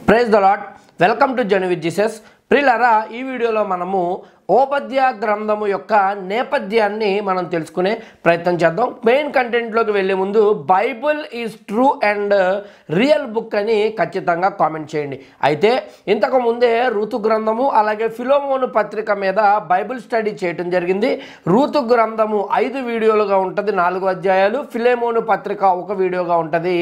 Praise the Lord. Welcome to journey with Jesus. ప్రియులారా, ఈ వీడియోలో మనము ఓబద్య గ్రంథము యొక్క నేపథ్యాన్ని మనం తెలుసుకునే ప్రయత్నం చేద్దాం. మెయిన్ కంటెంట్లోకి వెళ్ళే ముందు Bible is true and real book అని ఖచ్చితంగా కామెంట్ చేయండి. అయితే ఇంతకు ముందే ఋతు గ్రంథము అలాగే ఫిలోమోను పత్రిక మీద బైబిల్ స్టడీ చేయటం జరిగింది. ఋతు గ్రంథము 5 వీడియోలుగా ఉంటుంది, 4 అధ్యాయాలు. ఫిలోమోను పత్రిక 1 వీడియోగా ఉంటుంది.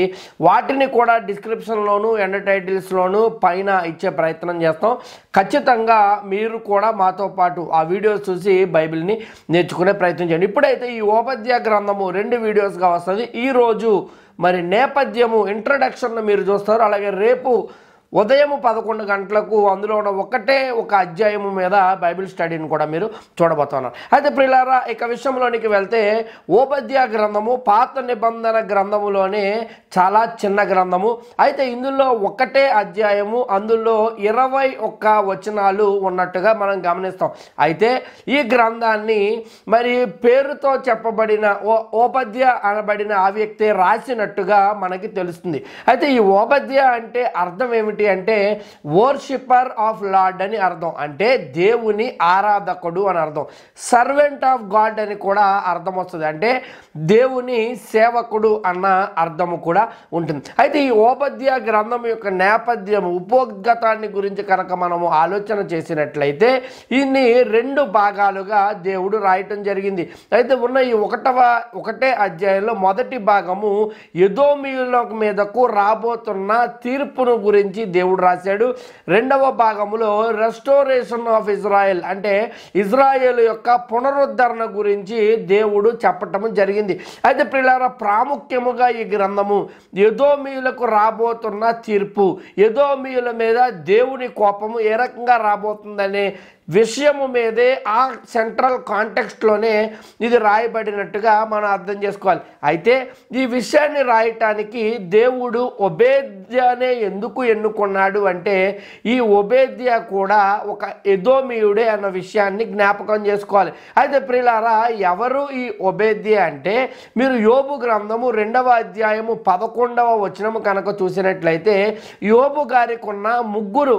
వాటిని కూడా డిస్క్రిప్షన్లోను ఎండ్ టైటిల్స్లోను పైన ఇచ్చే ప్రయత్నం చేస్తాం. ఖచ్చితంగా మీరు కూడా మాతో పాటు ఆ వీడియోస్ చూసి బైబిల్ని నేర్చుకునే ప్రయత్నం చేయండి. ఇప్పుడైతే ఈ ఓబద్య గ్రంథము 2 వీడియోస్గా వస్తుంది. ఈరోజు మరి నేపథ్యము ఇంట్రడక్షన్ మీరు చూస్తారు. అలాగే రేపు ఉదయం 11 గంటలకు అందులో ఉన్న ఒక అధ్యాయము మీద బైబిల్ స్టడీని కూడా మీరు చూడబోతున్నారు. అయితే ప్రియులారా, ఇక విషయంలోనికి వెళ్తే ఓబద్య గ్రంథము పాత నిబంధన గ్రంథములోనే చాలా చిన్న గ్రంథము. అయితే ఇందులో ఒకటే అధ్యాయము, అందులో 21 వచనాలు ఉన్నట్టుగా మనం గమనిస్తాం. అయితే ఈ గ్రంథాన్ని మరి పేరుతో చెప్పబడిన ఓబద్య అనబడిన ఆ వ్యక్తి రాసినట్టుగా మనకి తెలుస్తుంది. అయితే ఈ ఓబద్య అంటే అర్థం ఏమిటి అంటే వర్షిపర్ ఆఫ్ లార్డ్ అని అర్థం. అంటే దేవుని ఆరాధకుడు అని అర్థం. సర్వెంట్ ఆఫ్ గాడ్ అని కూడా అర్థం వస్తుంది. అంటే దేవుని సేవకుడు అన్న అర్థము కూడా ఉంటుంది. అయితే ఈ ఓబద్య గ్రంథం యొక్క నేపథ్యం ఉపోద్ఘతాన్ని గురించి కనుక మనము ఆలోచన చేసినట్లయితే ఇన్ని 2 భాగాలుగా దేవుడు రాయటం జరిగింది. అయితే ఉన్న ఈ ఒకటే అధ్యాయంలో మొదటి భాగము ఎదోమీయుల మీదకు రాబోతున్న తీర్పును గురించి దేవుడు రాశాడు. రెండవ భాగములో రెస్టోరేషన్ ఆఫ్ ఇజ్రాయెల్ అంటే ఇజ్రాయెల్ యొక్క పునరుద్ధరణ గురించి దేవుడు చెప్పటం జరిగింది. అయితే ప్రియులారా, ప్రాముఖ్యముగా ఈ గ్రంథము ఎదోమీయులకు రాబోతున్న తీర్పు, ఎదోమీయుల మీద దేవుని కోపము ఏ రకంగా రాబోతుందనే విషయము మీదే ఆ సెంట్రల్ కాంటెక్స్ట్లోనే ఇది రాయబడినట్టుగా మనం అర్థం చేసుకోవాలి. అయితే ఈ విషయాన్ని రాయటానికి దేవుడు ఓబేద్యానే ఎందుకు ఎన్నుకున్నాడు అంటే ఈ ఓబేద్య కూడా ఒక ఎదోమీయుడే అన్న విషయాన్ని జ్ఞాపకం చేసుకోవాలి. అయితే ప్రియులారా, ఎవరు ఈ ఓబేద్య అంటే మీరు యోబు గ్రంథము 2వ అధ్యాయము 11వ వచనము కనుక చూసినట్లయితే యోబు గారికి ఉన్న 3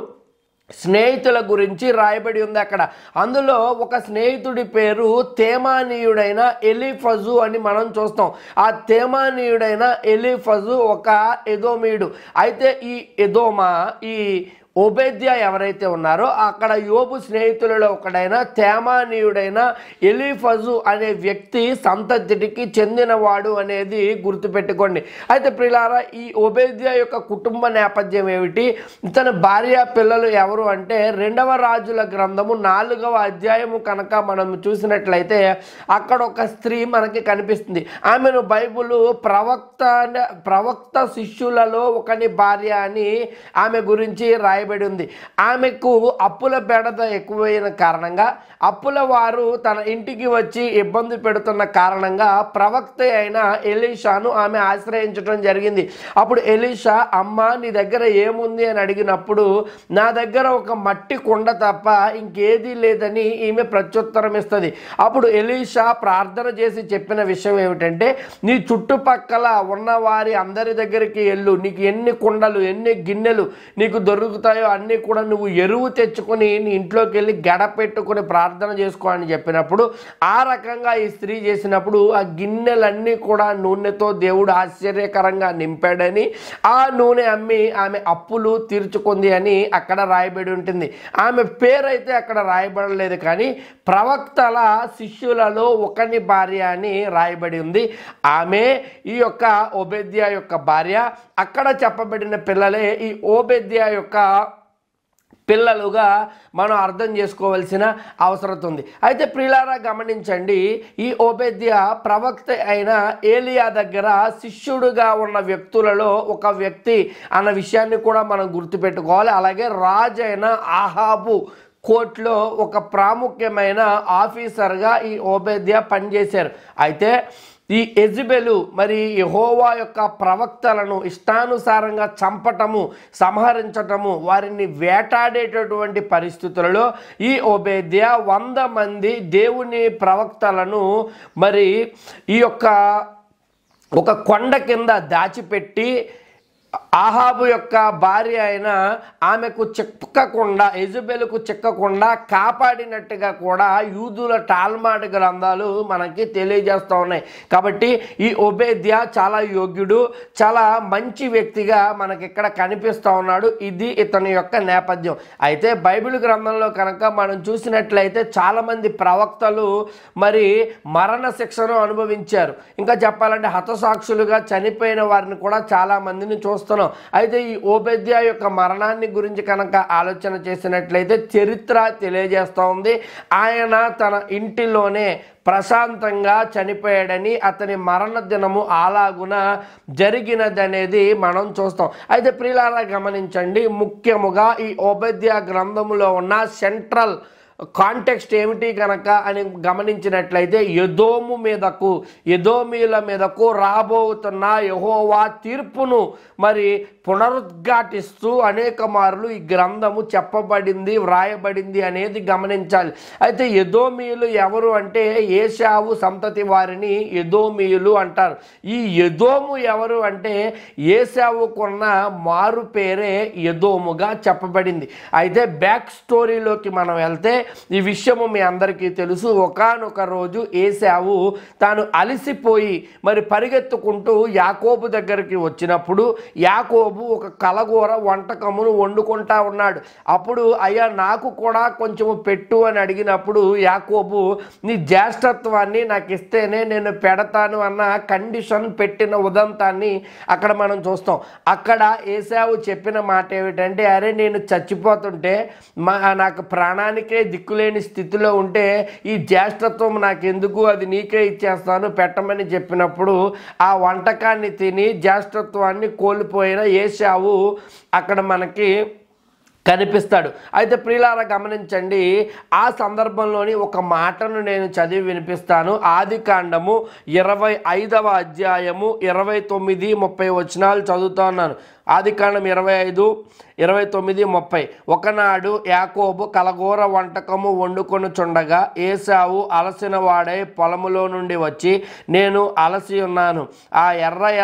స్నేహితుల గురించి రాయబడి ఉంది అక్కడ. అందులో ఒక స్నేహితుడి పేరు తేమానీయుడైన ఎలీఫజు అని మనం చూస్తాం. ఆ తేమానీయుడైన ఎలీఫజు ఒక ఎదోమీయుడు. అయితే ఈ ఎదోమా ఈ ఓబేద్య ఎవరైతే ఉన్నారో అక్కడ యోబు స్నేహితులలో ఒకడైన తేమానీయుడైన ఎలీఫజు అనే వ్యక్తి సంతతికి చెందినవాడు అనేది గుర్తుపెట్టుకోండి. అయితే ప్రియులారా, ఈ ఓబేద్య యొక్క కుటుంబ నేపథ్యం ఏమిటి, ఇతని భార్య పిల్లలు ఎవరు అంటే 2వ రాజుల గ్రంథము 4వ అధ్యాయము కనుక మనం చూసినట్లయితే అక్కడ ఒక స్త్రీ మనకి కనిపిస్తుంది. ఆమెను బైబిల్ ప్రవక్త శిష్యులలో ఒకని భార్య అని ఆమె గురించి ఉంది. ఆమెకు అప్పుల బెడద ఎక్కువైన కారణంగా అప్పుల వారు తన ఇంటికి వచ్చి ఇబ్బంది పెడుతున్న కారణంగా ప్రవక్త అయిన ఎలీషాను ఆమె ఆశ్రయించడం జరిగింది. అప్పుడు ఎలీషా, అమ్మ నీ దగ్గర ఏముంది అని అడిగినప్పుడు నా దగ్గర ఒక మట్టి కుండ తప్ప ఇంకేదీ లేదని ఈమె ప్రత్యుత్తరం ఇస్తుంది. అప్పుడు ఎలీషా ప్రార్థన చేసి చెప్పిన విషయం ఏమిటంటే నీ చుట్టుపక్కల ఉన్న వారి అందరి దగ్గరికి వెళ్ళు, నీకు ఎన్ని కుండలు ఎన్ని గిన్నెలు నీకు దొరుకుతాయో అన్నీ కూడా నువ్వు ఎరువు తెచ్చుకొని నీ ఇంట్లోకి వెళ్ళి గడ పెట్టుకుని ప్రార్థన చేసుకో అని చెప్పినప్పుడు ఆ రకంగా ఈ స్త్రీ చేసినప్పుడు ఆ గిన్నెలన్నీ కూడా నూనెతో దేవుడు ఆశ్చర్యకరంగా నింపాడని, ఆ నూనె అమ్మి ఆమె అప్పులు తీర్చుకుంది అని అక్కడ రాయబడి ఉంటుంది. ఆమె పేరైతే అక్కడ రాయబడలేదు, కానీ ప్రవక్తల శిష్యులలో ఒకని భార్య అని రాయబడి ఉంది. ఆమె ఈ యొక్క ఓబేద్య యొక్క భార్య. అక్కడ చెప్పబడిన పిల్లలే ఈ ఓబేద్య యొక్క పిల్లలుగా మనం అర్థం చేసుకోవాల్సిన అవసరం ఉంది. అయితే ప్రియులారా, గమనించండి, ఈ ఓబేద్య ప్రవక్త అయిన ఏలియా దగ్గర శిష్యుడుగా ఉన్న వ్యక్తులలో ఒక వ్యక్తి అన్న విషయాన్ని కూడా మనం గుర్తుపెట్టుకోవాలి. అలాగే రాజు అయిన ఆహాబు కోర్టులో ఒక ప్రాముఖ్యమైన ఆఫీసర్గా ఈ ఓబేద్య పనిచేశారు. అయితే ఈ యెజబెలు మరి యెహోవా యొక్క ప్రవక్తలను ఇష్టానుసారంగా చంపటము, సంహరించటము, వారిని వేటాడేటటువంటి పరిస్థితులలో ఈ ఓబేద్య 100 మంది దేవుని ప్రవక్తలను మరి ఈ యొక్క ఒక కొండ కింద దాచిపెట్టి ఆహాబు యొక్క భార్య అయిన ఆమెకు చిక్కకుండా, యెజబెలుకు చిక్కకుండా కాపాడినట్టుగా కూడా యూదుల టాల్మాడ్ గ్రంథాలు మనకి తెలియజేస్తూ ఉన్నాయి. కాబట్టి ఈ ఓబేద్యా చాలా యోగ్యుడు, చాలా మంచి వ్యక్తిగా మనకి ఇక్కడ కనిపిస్తూ ఉన్నాడు. ఇది ఇతని యొక్క నేపథ్యం. అయితే బైబిల్ గ్రంథంలో కనుక మనం చూసినట్లయితే చాలామంది ప్రవక్తలు మరి మరణ శిక్షను అనుభవించారు. ఇంకా చెప్పాలంటే హతసాక్షులుగా చనిపోయిన వారిని కూడా చాలా మందిని చూస్తున్నాం. అయితే ఈ ఓబేద్యా యొక్క మరణాన్ని గురించి కనుక ఆలోచన చేసినట్లయితే చరిత్ర తెలియజేస్తూ ఉంది. ఆయన తన ఇంటిలోనే ప్రశాంతంగా చనిపోయాడని, అతని మరణ దినము అలాగున జరిగినదనేది మనం చూస్తాం. అయితే ప్రియులారా గమనించండి, ముఖ్యముగా ఈ ఓబేద్యా గ్రంథములో ఉన్న సెంట్రల్ కాంటెక్స్ట్ ఏమిటి కనుక అని గమనించినట్లయితే ఎదోమీల మీదకు రాబోతున్న యెహోవా తీర్పును మరి పునరుద్ఘాటిస్తూ అనేక మార్లు ఈ గ్రంథము చెప్పబడింది, వ్రాయబడింది అనేది గమనించాలి. అయితే ఎదోమీయులు ఎవరు అంటే ఏశావు సంతతి వారిని ఎదోమీయులు అంటారు. ఈ ఎదోము ఎవరు అంటే ఏశావుకున్న మారు పేరే ఎదోముగా చెప్పబడింది. అయితే బ్యాక్ స్టోరీలోకి మనం వెళ్తే ఈ విషయము మీ అందరికీ తెలుసు. ఒకానొక రోజు ఏశావు తాను అలసిపోయి మరి పరిగెత్తుకుంటూ యాకోబు దగ్గరికి వచ్చినప్పుడు యాకోబు ఒక కలగూర వంటకమును వండుకుంటా ఉన్నాడు. అప్పుడు అయ్యా నాకు కూడా కొంచెము పెట్టు అని అడిగినప్పుడు యాకోబు నీ జ్యేష్ఠత్వాన్ని నాకు ఇస్తేనే నేను పెడతాను అన్న కండిషన్ పెట్టిన ఉదంతాన్ని అక్కడ మనం చూస్తాం. అక్కడ ఏశావు చెప్పిన మాట ఏమిటంటే, అరే నేను చచ్చిపోతుంటే నాకు ప్రాణానికే దిక్కులేని స్థితిలో ఉంటే ఈ జ్యేష్ఠత్వం నాకెందుకు, అది నీకే ఇచ్చేస్తాను పెట్టమని చెప్పినప్పుడు ఆ వంటకాన్ని తిని జ్యేష్ఠత్వాన్ని కోల్పోయిన ఏశావు అక్కడ మనకి కనిపిస్తాడు. అయితే ప్రియులారా గమనించండి, ఆ సందర్భంలోని ఒక మాటను నేను చదివి వినిపిస్తాను. ఆదికాండము 25వ అధ్యాయము 29, 30 వచనాలు చదువుతా ఉన్నాను. ఆదికాండం 25, 29, 30. ఒకనాడు యాకోబు కలగూర వంటకము వండుకొనుచుండగా ఏశావు అలసిన వాడై పొలములో నుండి వచ్చి, నేను అలసి ఉన్నాను, ఆ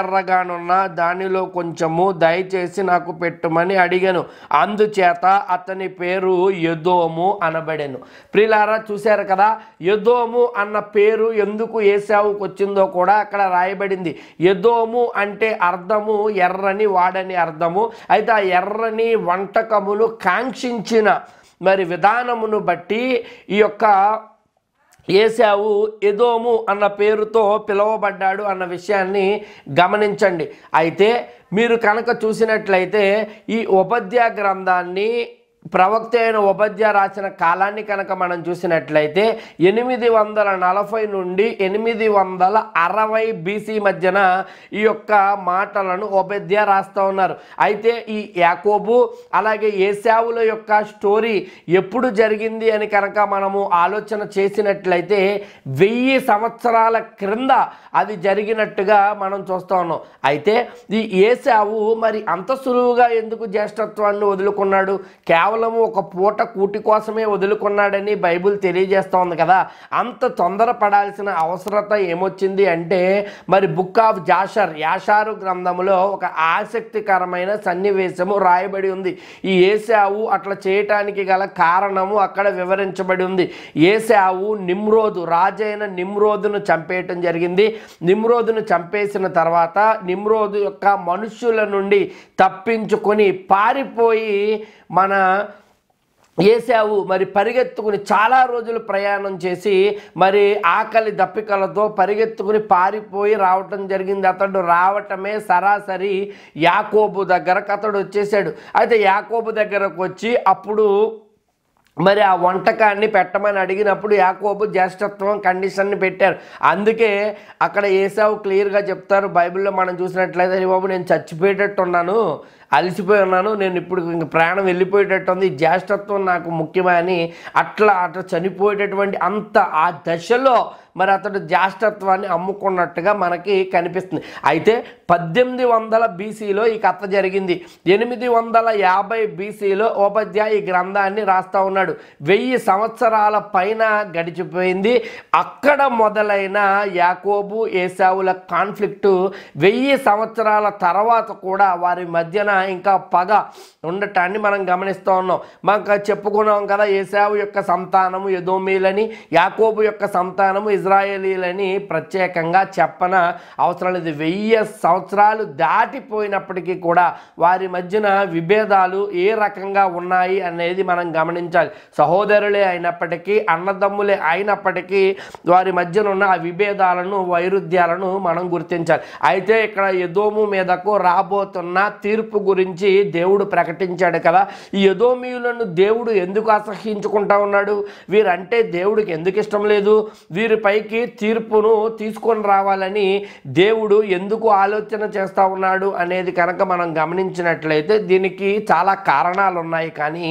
ఎర్రగానున్న దానిలో కొంచెము దయచేసి నాకు పెట్టుమని అడిగాను. అందుచేత అతని పేరు ఎదోము అనబడెను. ప్రియులారా చూశారు కదా, ఎదోము అన్న పేరు ఎందుకు ఏశావుకు వచ్చిందో కూడా అక్కడ రాయబడింది. ఎదోము అంటే అర్థము ఎర్రని వాడని అర్థము. అయితే ఆ ఎర్రని వంటకమును కాంక్షించిన మరి విధానమును బట్టి ఈ యొక్క ఏశావు ఎదోము అన్న పేరుతో పిలువబడ్డాడు అన్న విషయాన్ని గమనించండి. అయితే మీరు కనుక చూసినట్లయితే ఈ ఓబద్యా గ్రంథాన్ని ప్రవక్త అయిన ఓబద్యా రాసిన కాలాన్ని కనుక మనం చూసినట్లయితే 840 నుండి 860 BC మధ్యన ఈ యొక్క మాటలను ఓబద్యా రాస్తూ ఉన్నారు. అయితే ఈ యాకోబు అలాగే ఏశావుల యొక్క స్టోరీ ఎప్పుడు జరిగింది అని కనుక మనము ఆలోచన చేసినట్లయితే 1000 సంవత్సరాల క్రింద అది జరిగినట్టుగా మనం చూస్తూ ఉన్నాం. అయితే ఈ ఏశావు మరి అంత సులువుగా ఎందుకు జ్యేష్ఠత్వాన్ని వదులుకున్నాడు? కేవలం ఒక పూట కూటి కోసమే వదులుకున్నాడని బైబిల్ తెలియజేస్తోంది కదా. అంత తొందరపడాల్సిన అవసరత ఏమొచ్చింది అంటే మరి బుక్ ఆఫ్ యాషారు గ్రంథంలో ఒక ఆసక్తికరమైన సన్నివేశము రాయబడి ఉంది. ఈ ఏశావు అట్లా చేయటానికి గల కారణము అక్కడ వివరించబడి ఉంది. ఏశావు రాజైన నిమ్రోదును చంపేయటం జరిగింది. నిమ్రోదును చంపేసిన తర్వాత నిమ్రోదు యొక్క మనుష్యుల నుండి తప్పించుకొని పారిపోయి మన ఏశావు మరి పరిగెత్తుకుని చాలా రోజులు ప్రయాణం చేసి మరి ఆకలి దప్పికలతో పరిగెత్తుకుని పారిపోయి రావటం జరిగింది. అతడు రావటమే సరాసరి యాకోబు దగ్గరకు అతడు వచ్చేసాడు. అయితే యాకోబు దగ్గరకు వచ్చి అప్పుడు మరి ఆ వంటకాన్ని పెట్టమని అడిగినప్పుడు యాకోబు జ్యేష్ఠత్వం కండిషన్ని పెట్టారు. అందుకే అక్కడ ఏశావు క్లియర్గా చెప్తారు బైబిల్లో మనం చూసినట్లయితే, బాబు నేను చచ్చిపోయేటట్టున్నాను, అలసిపోయి ఉన్నాను, నేను ఇప్పుడు ఇంక ప్రాణం వెళ్ళిపోయేటట్టుంది, జ్యేష్ఠత్వం నాకు ముఖ్యమని అట్లా చనిపోయేటటువంటి అంత ఆ దశలో మరి అతడు జ్యేష్ఠత్వాన్ని అమ్ముకున్నట్టుగా మనకి కనిపిస్తుంది. అయితే 1800 బీసీలో ఈ కథ జరిగింది. 850 బీసీలో ఓబద్యా ఈ గ్రంథాన్ని రాస్తా ఉన్నాడు. 1000 సంవత్సరాల పైన గడిచిపోయింది. అక్కడ మొదలైన యాకోబు ఏశావుల కాన్ఫ్లిక్టు 1000 సంవత్సరాల తర్వాత కూడా వారి మధ్యన ఇంకా పగ ఉండటాన్ని మనం గమనిస్తూ ఉన్నాం. మనకు చెప్పుకున్నాం కదా, ఏశావు యొక్క సంతానము ఎదోమీలని, యాకోబు యొక్క సంతానము ఇజ్రాయేలీలని ప్రత్యేకంగా చెప్పన అవసరం లేదు. 1000 సంవత్సరాలు దాటిపోయినప్పటికీ కూడా వారి మధ్యన విభేదాలు ఏ రకంగా ఉన్నాయి అనేది మనం గమనించాలి. సహోదరులే అయినప్పటికీ, అన్నదమ్ములే అయినప్పటికీ వారి మధ్యన ఉన్న ఆ విభేదాలను, వైరుధ్యాలను మనం గుర్తించాలి. అయితే ఇక్కడ ఎదోము మీదకు రాబోతున్న తీర్పు గురించి దేవుడు ప్రకటించాడు కదా. ఈ ఎదోమీయులను దేవుడు ఎందుకు అసహ్యించుకుంటా ఉన్నాడు? వీరంటే దేవుడికి ఎందుకు ఇష్టం లేదు? వీరిపైకి తీర్పును తీసుకొని రావాలని దేవుడు ఎందుకు ఆలోచన చేస్తూ ఉన్నాడు అనేది కనుక మనం గమనించినట్లయితే దీనికి చాలా కారణాలు ఉన్నాయి. కానీ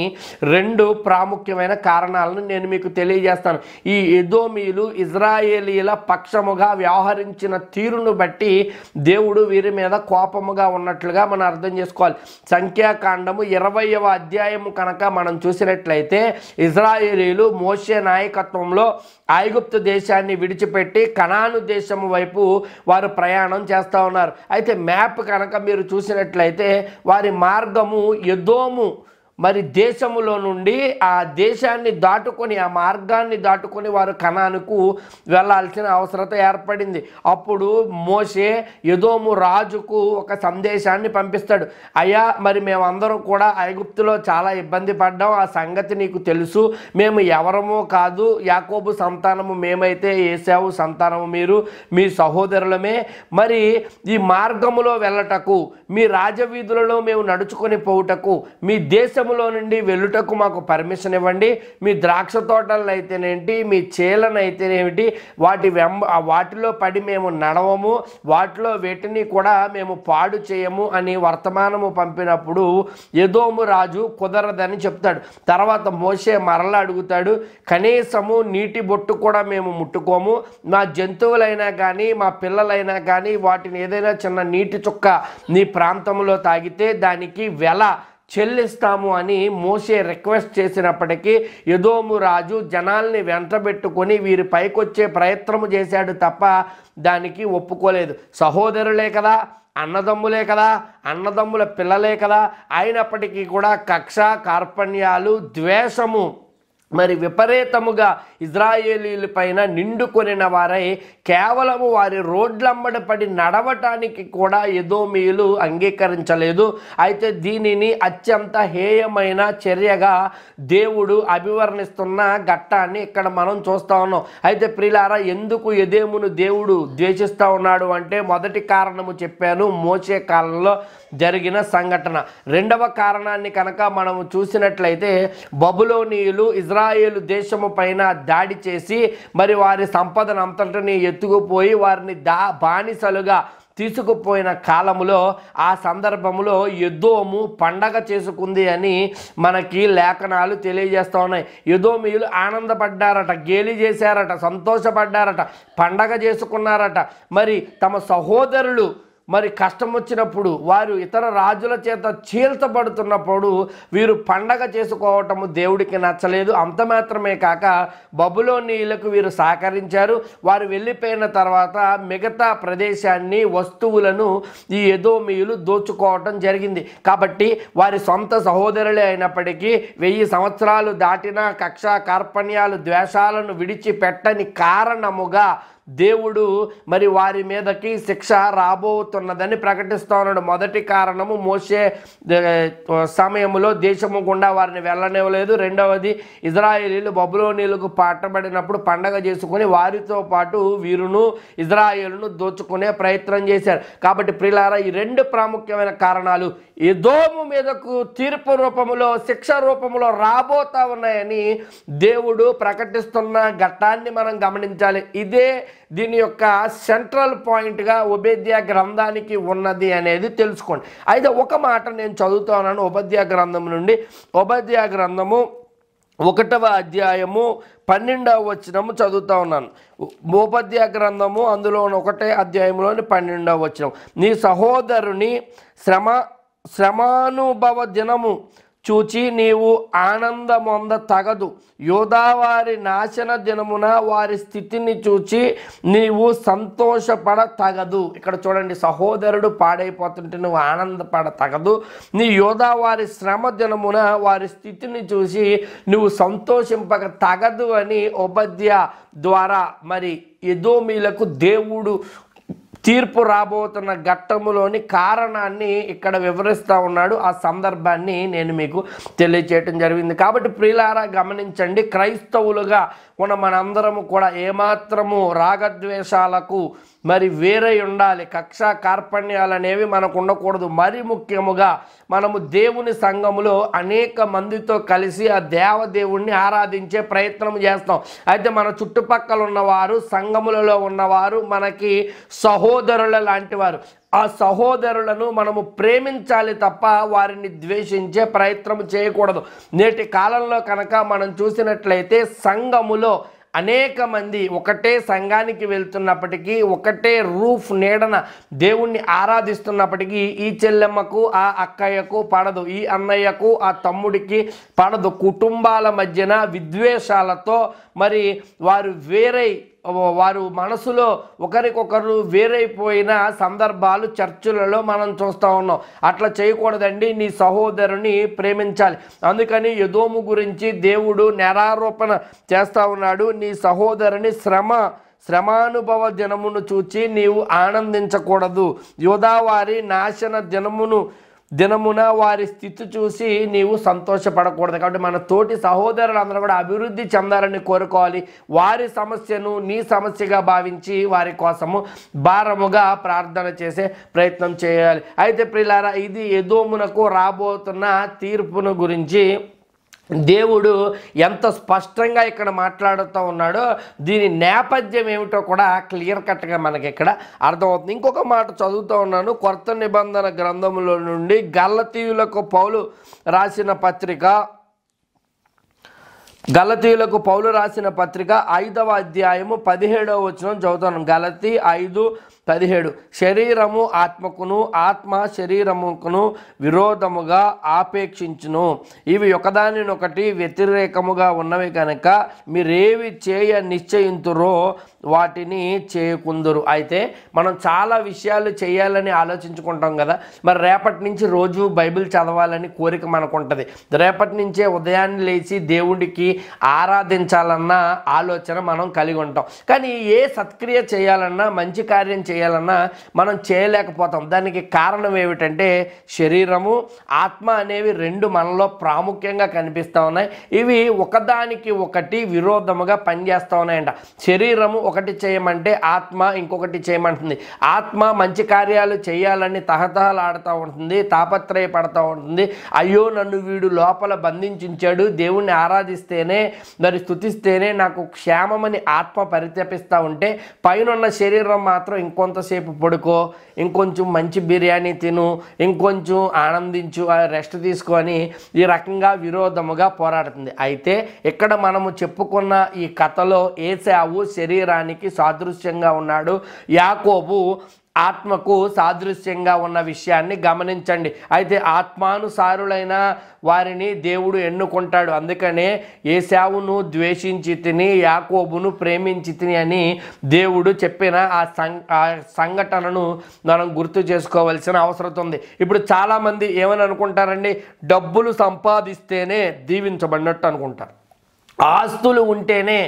2 ప్రాముఖ్యమైన కారణాలను నేను మీకు తెలియజేస్తాను. ఈ ఎదోమీయులు ఇజ్రాయేలీల పక్షముగా వ్యవహరించిన తీరును బట్టి దేవుడు వీరి మీద కోపముగా ఉన్నట్లుగా మనం అర్థం చేసుకోవాలి. సంఖ్యాకాండము 20వ అధ్యాయము కనుక మనం చూసినట్లయితే ఇజ్రాయేలీలు మోషే నాయకత్వంలో ఐగుప్తు దేశాన్ని విడిచిపెట్టి కనాను దేశము వైపు వారు ప్రయాణం చేస్తూ ఉన్నారు. అయితే మ్యాప్ కనుక మీరు చూసినట్లయితే వారి మార్గము ఎదోము మరి దేశములో నుండి ఆ దేశాన్ని దాటుకొని, ఆ మార్గాన్ని దాటుకొని వారు కనానుకు వెళ్ళాల్సిన అవసరత ఏర్పడింది. అప్పుడు మోషే ఎదోము రాజుకు ఒక సందేశాన్ని పంపిస్తాడు. అయ్యా, మరి మేమందరం కూడా ఐగుప్తులో చాలా ఇబ్బంది పడ్డాం, ఆ సంగతి నీకు తెలుసు. మేము ఎవరమో కాదు, యాకోబు సంతానము మేమైతే, ఏశావు సంతానము మీరు, మీ సహోదరులమే. మరి ఈ మార్గములో వెళ్ళటకు, మీ రాజవీధులలో మేము నడుచుకొని పోవుటకు, మీ దేశములో నుండి వెళ్ళుటకు మాకు పర్మిషన్ ఇవ్వండి. మీ ద్రాక్ష తోటలను అయితేనేంటి, మీ చేలను అయితేనేమిటి, వాటిలో పడి మేము నడవము, వాటిలో వేటిని కూడా మేము పాడు చేయము అని వర్తమానము పంపినప్పుడు ఎదోము రాజు కుదరదని చెప్తాడు. తర్వాత మోషే మరలా అడుగుతాడు, కనీసము నీటి బొట్టు కూడా మేము ముట్టుకోము, మా జంతువులైనా కానీ మా పిల్లలైనా కానీ వాటిని ఏదైనా చిన్న నీటి చుక్క నీ ప్రాంతంలో తాగితే దానికి వెల చెల్లిస్తాము అని మోషే రిక్వెస్ట్ చేసినప్పటికీ ఎదోము రాజు జనాల్ని వెంటబెట్టుకొని వీరి పైకొచ్చే ప్రయత్నము చేశాడు తప్ప దానికి ఒప్పుకోలేదు. సహోదరులే కదా, అన్నదమ్ములే కదా, అన్నదమ్ముల పిల్లలే కదా, అయినప్పటికీ కూడా కక్ష, కార్పణ్యాలు, ద్వేషము మరి విపరీతముగా ఇజ్రాయేలీల పైన నిండుకొనిన వారై కేవలము వారి రోడ్లమ్మడి పడి నడవటానికి కూడా ఎదోమీయులు అంగీకరించలేదు. అయితే దీనిని అత్యంత హేయమైన చర్యగా దేవుడు అభివర్ణిస్తున్న ఘట్టాన్ని ఇక్కడ మనం చూస్తూ ఉన్నాం. అయితే ప్రియులారా, ఎందుకు ఎదోమును దేవుడు ద్వేషిస్తూ ఉన్నాడు అంటే మొదటి కారణము చెప్పాను, మోషే కాలంలో జరిగిన సంఘటన. రెండవ కారణాన్ని కనుక మనము చూసినట్లయితే బబులోనీయులు ఇజ్రాయేలు దేశము పైన దాడి చేసి మరి వారి సంపదనంతటిని ఎత్తుకుపోయి వారిని బానిసలుగా తీసుకుపోయిన కాలములో, ఆ సందర్భంలో ఎదోము పండగ చేసుకుంది అని మనకి లేఖనాలు తెలియజేస్తూ ఉన్నాయి. ఎదోమీయులు ఆనందపడ్డారట, గేలి చేశారట, సంతోషపడ్డారట, పండగ చేసుకున్నారట. మరి తమ సహోదరులు మరి కష్టం వచ్చినప్పుడు, వారు ఇతర రాజుల చేత చీల్చబడుతున్నప్పుడు వీరు పండగ చేసుకోవటము దేవుడికి నచ్చలేదు. అంత మాత్రమే కాక బబులోనీయులకు వీరు సహకరించారు. వారు వెళ్ళిపోయిన తర్వాత మిగతా ప్రదేశాన్ని, వస్తువులను ఈ ఎదోమీయులు దోచుకోవటం జరిగింది. కాబట్టి వారి సొంత సహోదరులే అయినప్పటికీ 1000 సంవత్సరాలు దాటినా కక్ష, కార్పణ్యాలు, ద్వేషాలను విడిచిపెట్టని కారణముగా దేవుడు మరి వారి మీదకి శిక్ష రాబోతున్నదని ప్రకటిస్తూ ఉన్నాడు. మొదటి కారణము మోషే సమయంలో దేశము గుండా వారిని వెళ్ళనివ్వలేదు. రెండవది ఇజ్రాయేలీలు బబులోనీయులకు పట్టబడినప్పుడు పండగ చేసుకుని వారితో పాటు వీరును ఇజ్రాయేలును దోచుకునే ప్రయత్నం చేశారు. కాబట్టి ప్రియులారా, ఈ 2 ప్రాముఖ్యమైన కారణాలు ఎదోము మీదకు తీర్పు రూపములో, శిక్ష రూపంలో రాబోతా ఉన్నాయని దేవుడు ప్రకటిస్తున్న ఘట్టాన్ని మనం గమనించాలి. ఇదే దీని యొక్క సెంట్రల్ పాయింట్గా ఓబద్యా గ్రంథానికి ఉన్నది అనేది తెలుసుకోండి. అయితే ఒక మాట నేను చదువుతా ఉన్నాను ఓబద్యా గ్రంథం నుండి. ఓబద్యా గ్రంథము 1వ అధ్యాయము 12వ వచనము చదువుతా ఉన్నాను. ఓబద్యా గ్రంథము అందులో 1వ అధ్యాయంలోని 12వ వచనం. నీ సహోదరుని శ్రమానుభవ దినము చూచి నీవు ఆనందమొంద తగదు. యోధావారి నాశన దినమున వారి స్థితిని చూచి నీవు సంతోషపడ తగదు. ఇక్కడ చూడండి, సహోదరుడు పాడైపోతుంటే నువ్వు ఆనందపడ తగదు. నీ యోధావారి శ్రమ దినమున వారి స్థితిని చూసి నువ్వు సంతోషింపక తగదు అని ఓబద్యా ద్వారా మరి ఎదోమీలకు దేవుడు తీర్పు రాబోతున్న ఘట్టములోని కారణాన్ని ఇక్కడ వివరిస్తూ ఉన్నాడు. ఆ సందర్భాన్ని నేను మీకు తెలియచేయటం జరిగింది. కాబట్టి ప్రియులారా గమనించండి, క్రైస్తవులుగా ఉన్న మనందరము కూడా ఏమాత్రము రాగద్వేషాలకు మరి వేరై ఉండాలి. కక్ష కార్పణ్యాలు అనేవి మనకు ఉండకూడదు. మరి ముఖ్యముగా మనము దేవుని సంఘములో అనేక మందితో కలిసి ఆ దేవదేవుణ్ణి ఆరాధించే ప్రయత్నం చేస్తాం. అయితే మన చుట్టుపక్కల ఉన్నవారు, సంఘములలో ఉన్నవారు మనకి సహోదరుల లాంటి వారు. ఆ సహోదరులను మనము ప్రేమించాలి తప్ప వారిని ద్వేషించే ప్రయత్నం చేయకూడదు. నేటి కాలంలో కనుక మనం చూసినట్లయితే సంఘములో అనేక మంది ఒకటే సంఘానికి వెళ్తున్నప్పటికీ, ఒకటే రూఫ్ నీడన దేవుణ్ణి ఆరాధిస్తున్నప్పటికీ ఈ చెల్లెమ్మకు ఆ అక్కయ్యకు పడదు, ఈ అన్నయ్యకు ఆ తమ్ముడికి పడదు. కుటుంబాల మధ్యన విద్వేషాలతో మరి వారు మనసులో ఒకరికొకరు వేరైపోయిన సందర్భాలు చర్చిలలో మనం చూస్తూ ఉన్నాం. అట్లా చేయకూడదండి. నీ సహోదరుని ప్రేమించాలి. అందుకని ఎదోము గురించి దేవుడు నేరారోపణ చేస్తూ ఉన్నాడు. నీ సహోదరుని శ్రమానుభవ దినమును చూచి నీవు ఆనందించకూడదు. యోధావారి నాశన దినమున వారి స్థితి చూసి నీవు సంతోషపడకూడదు. కాబట్టి మన తోటి సహోదరులందరూ కూడా అభివృద్ధి చెందాలని కోరుకోవాలి. వారి సమస్యను నీ సమస్యగా భావించి వారి కోసము భారముగా ప్రార్థన చేసే ప్రయత్నం చేయాలి. అయితే ప్రియులారా, ఇది ఎదోమునకు రాబోతున్న తీర్పును గురించి దేవుడు ఎంత స్పష్టంగా ఇక్కడ మాట్లాడుతూ ఉన్నాడో దీని నేపథ్యం ఏమిటో కూడా క్లియర్ కట్గా మనకి ఇక్కడ అర్థమవుతుంది. ఇంకొక మాట చదువుతూ ఉన్నాను కొత్త నిబంధన గ్రంథములో నుండి. గలతీయులకు పౌలు రాసిన పత్రిక 5వ అధ్యాయము 17వ వచనం చదువుతాను. గలతీ 5:17. శరీరము ఆత్మకును, ఆత్మ శరీరముకును విరోధముగా ఆపేక్షించును. ఇవి ఒకదానినొకటి వ్యతిరేకముగా ఉన్నవి కనుక మీరేవి చేయ నిశ్చయింతురో వాటిని చేయకుందురు. అయితే మనం చాలా విషయాలు చేయాలని ఆలోచించుకుంటాం కదా. మరి రేపటి నుంచి రోజు బైబిల్ చదవాలని కోరిక మనకు ఉంటుంది. రేపటి నుంచే ఉదయాన్నే లేచి దేవుడికి ఆరాధించాలన్న ఆలోచన మనం కలిగి ఉంటాం. కానీ ఏ సత్క్రియ చేయాలన్నా, మంచి కార్యం చేయాలన్నా మనం చేయలేకపోతాం. దానికి కారణం ఏమిటంటే శరీరము, ఆత్మ అనేవి రెండు మనలో ప్రాముఖ్యంగా కనిపిస్తూ ఉన్నాయి. ఇవి ఒకదానికి ఒకటి విరోధముగా పనిచేస్తూ ఉన్నాయంట. శరీరము ఒకటి చేయమంటే ఆత్మ ఇంకొకటి చేయమంటుంది. ఆత్మ మంచి కార్యాలు చేయాలని తహతహలాడుతూ ఉంటుంది, తాపత్రయపడుతూ ఉంటుంది. అయ్యో నన్ను వీడు లోపల బంధించుంచాడు, దేవుణ్ణి ఆరాధిస్తేనే మరి స్తుతిస్తేనే నాకు క్షేమమని ఆత్మ పరితపిస్తూ ఉంటే, పైనున్న శరీరం మాత్రం ఇంకొంతసేపు పడుకో, ఇంకొంచెం మంచి బిర్యానీ తిను, ఇంకొంచెం ఆనందించు, రెస్ట్ తీసుకొని ఈ రకంగా విరోధముగా పోరాడుతుంది. అయితే ఇక్కడ మనము చెప్పుకున్న ఈ కథలో ఏశావు శరీరానికి సాదృశ్యంగా ఉన్నాడు, యాకోబు ఆత్మకు సాదృశ్యంగా ఉన్న విషయాన్ని గమనించండి. అయితే ఆత్మానుసారులైన వారిని దేవుడు ఎన్నుకుంటాడు. అందుకనే ఏశావును ద్వేషించి తిని, యాకోబును ప్రేమించి తిని అని దేవుడు చెప్పిన ఆ సంఘటనను మనం గుర్తు చేసుకోవాల్సిన అవసరం ఉంది. ఇప్పుడు చాలామంది ఏమని అనుకుంటారండి, డబ్బులు సంపాదిస్తేనే దీవించబడినట్టు అనుకుంటారు, ఆస్తులు ఉంటేనే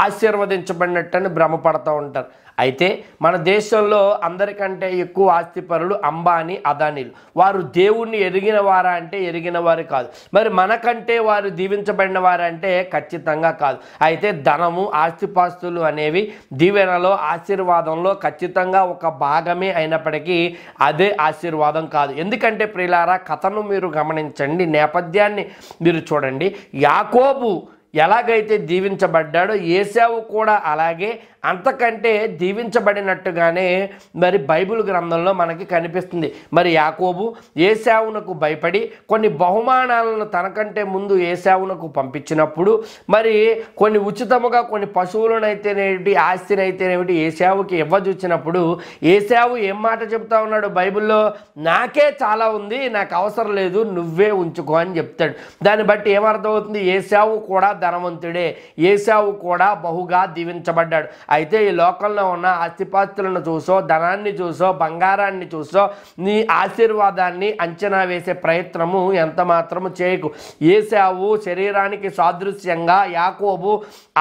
ఆశీర్వదించబడినట్టు అని భ్రమపడుతూ ఉంటారు. అయితే మన దేశంలో అందరికంటే ఎక్కువ ఆస్తిపరులు అంబానీ, అదానీలు. వారు దేవుణ్ణి ఎరిగిన వారా అంటే ఎరిగిన వారు కాదు. మరి మనకంటే వారు దీవించబడిన వారంటే ఖచ్చితంగా కాదు. అయితే ధనము, ఆస్తిపాస్తులు అనేవి దీవెనలో, ఆశీర్వాదంలో ఖచ్చితంగా ఒక భాగమే అయినప్పటికీ అదే ఆశీర్వాదం కాదు. ఎందుకంటే ప్రియులారా, కథను మీరు గమనించండి, నేపథ్యాన్ని మీరు చూడండి. యాకోబు ఎలాగైతే దీవించబడ్డాడో ఏశావు కూడా అలాగే అంతకంటే దీవించబడినట్టుగానే మరి బైబిల్ గ్రంథంలో మనకి కనిపిస్తుంది. మరి యాకోబు ఏశావునకు భయపడి కొన్ని బహుమానాలను తనకంటే ముందు ఏశావునకు పంపించినప్పుడు మరి కొన్ని ఉచితముగా కొన్ని పశువులనైతేనేమిటి ఆస్తినైతేనేమిటి ఏశావుకి ఇవ్వజూచినప్పుడు ఏశావు ఏం మాట చెప్తా ఉన్నాడు బైబిల్లో? నాకే చాలా ఉంది, నాకు అవసరం లేదు, నువ్వే ఉంచుకో అని చెప్తాడు. దాన్ని బట్టి ఏమర్థమవుతుంది? ఏశావు కూడా ధనవంతుడే, ఏశావు కూడా బహుగా దీవించబడ్డాడు. అయితే ఈ లోకంలో ఉన్న ఆస్తిపాస్తులను చూసో, ధనాన్ని చూసో, బంగారాన్ని చూసో నీ ఆశీర్వాదాన్ని అంచనా వేసే ప్రయత్నము ఎంత మాత్రము చేయకు. ఏశావు శరీరానికి సాదృశ్యంగా, యాకోబు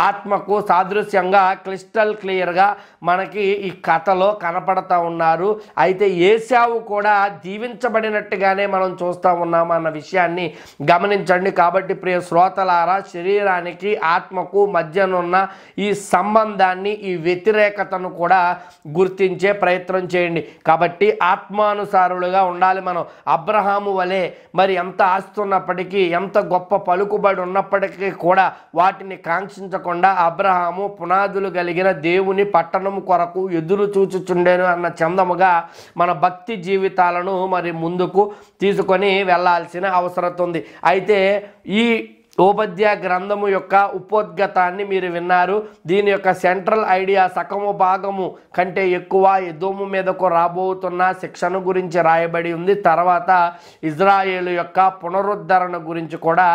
ఆత్మకు సాదృశ్యంగా క్రిస్టల్ క్లియర్గా మనకి ఈ కథలో కనపడతా ఉన్నారు. అయితే ఏశావు కూడా దీవించబడినట్టుగానే మనం చూస్తూ ఉన్నాం అన్న విషయాన్ని గమనించండి. కాబట్టి ప్రియ శ్రోతలారా, శరీరానికి ఆత్మకు మధ్యనున్న ఈ సంబంధాన్ని, ఈ వ్యతిరేకతను కూడా గుర్తించే ప్రయత్నం చేయండి. కాబట్టి ఆత్మానుసారులుగా ఉండాలి మనం. అబ్రహాము వలె మరి ఎంత ఆస్తున్నప్పటికీ, ఎంత గొప్ప పలుకుబడి ఉన్నప్పటికీ కూడా వాటిని కాంక్షించకుండా అబ్రహాము పునాదులు కలిగిన దేవుని పట్టణం కొరకు ఎదురు చూచుచుండెను అన్న చందముగా మన భక్తి జీవితాలను మరి ముందుకు తీసుకొని వెళ్ళాల్సిన అవసరం ఉంది. అయితే ఈ ఓబద్య గ్రంథము యొక్క ఉపోద్ఘతాన్ని మీరు విన్నారు. దీని యొక్క సెంట్రల్ ఐడియా సగము భాగము కంటే ఎక్కువ ఎదోము మీదకు రాబోతున్న శిక్షను గురించి రాయబడి ఉంది. తర్వాత ఇజ్రాయేలు యొక్క పునరుద్ధరణ గురించి కూడా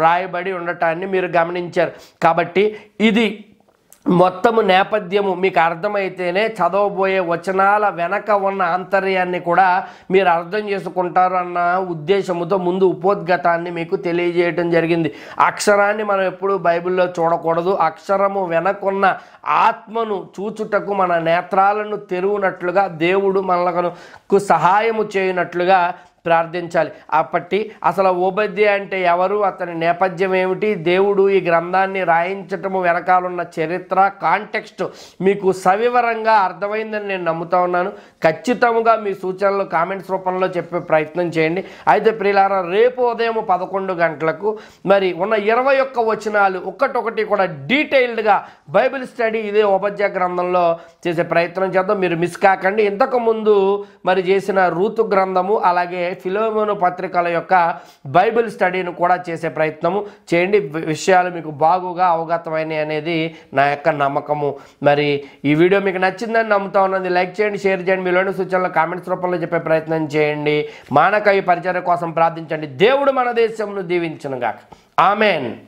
రాయబడి ఉండటాన్ని మీరు గమనించారు. కాబట్టి ఇది మొత్తము నేపథ్యము మీకు అర్థమైతేనే చదవబోయే వచనాల వెనక ఉన్న ఆంతర్యాన్ని కూడా మీరు అర్థం చేసుకుంటారు అన్న ఉద్దేశముతో ముందు ఉపోద్ఘతాన్ని మీకు తెలియజేయడం జరిగింది. అక్షరాన్ని మనం ఎప్పుడు బైబిల్లో చూడకూడదు. అక్షరము వెనకున్న ఆత్మను చూచుటకు మన నేత్రాలను తెరువునట్లుగా దేవుడు మనకు సహాయము చేయనట్లుగా ప్రార్థించాలి. అప్పటి అసలు ఓబద్య అంటే ఎవరు, అతని నేపథ్యం ఏమిటి, దేవుడు ఈ గ్రంథాన్ని రాయించటము వెనకాలన్న చరిత్ర, కాంటెక్స్ట్ మీకు సవివరంగా అర్థమైందని నేను నమ్ముతా ఉన్నాను. ఖచ్చితంగా మీ సూచనలు కామెంట్స్ రూపంలో చెప్పే ప్రయత్నం చేయండి. అయితే ప్రియులారా, రేపు ఉదయం 11 గంటలకు మరి ఉన్న 21 వచనాలు ఒక్కటొకటి కూడా డీటెయిల్డ్గా బైబిల్ స్టడీ ఇదే ఓబద్య గ్రంథంలో చేసే ప్రయత్నం చేద్దాం. మీరు మిస్ కాకండి. ఇంతకుముందు మరి చేసిన రూతు గ్రంథము అలాగే ఫిలోమోను పత్రికల యొక్క బైబిల్ స్టడీని కూడా చేసే ప్రయత్నము చేయండి. విషయాలు మీకు బాగుగా అవగతమైనవి అనేది నా యొక్క నమ్మకము. మరి ఈ వీడియో మీకు నచ్చిందని నమ్ముతా ఉన్నది. లైక్ చేయండి, షేర్ చేయండి, మీలోని సూచనలు కామెంట్స్ రూపంలో చెప్పే ప్రయత్నం చేయండి. మానక ఈ పరిచర్య కోసం ప్రార్థించండి. దేవుడు మన దేశంను దీవించునుగాక. ఆమెన్.